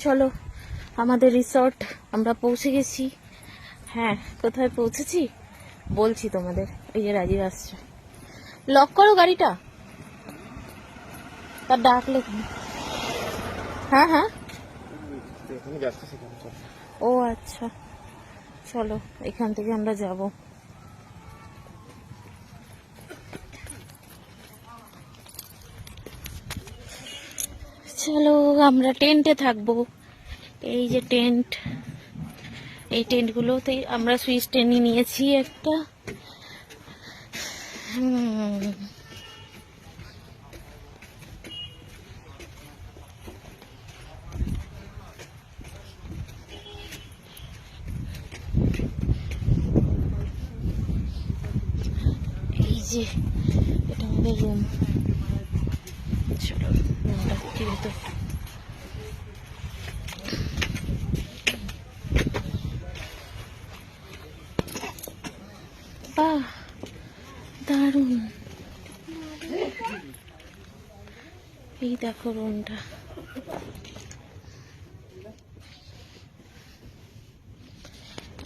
চলো, আমাদের রিসর্ট আমরা পৌঁছে গেছি। হ্যাঁ, কোথায় পৌঁছেছি বলছি তোমাদের। এই যে রাজীব আসছে। লক করো গাড়িটা, তার ডাকলে। হ্যাঁ হ্যাঁ, ও আচ্ছা, চলো এখান থেকে আমরা যাব। চলো, আমরা টেন্টে থাকবো। এই যে টেন্ট, এই টেন্টগুলোতে আমরা সুইচ টেনে নিয়েছি একটা। এই যে এটা আমাদের রুম। চলো রুমটা কি ভেতর। বাহ, দারুণ। এই দেখো রুমটা।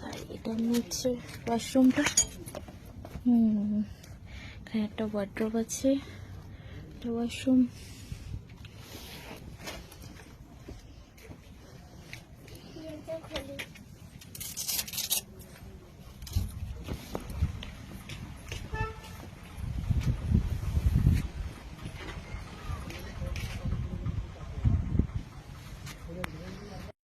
আর এটা হচ্ছে ওয়াশরুমটা। এখানে একটা ওয়ার্ড্রোব আছে, একটা ওয়াশরুম।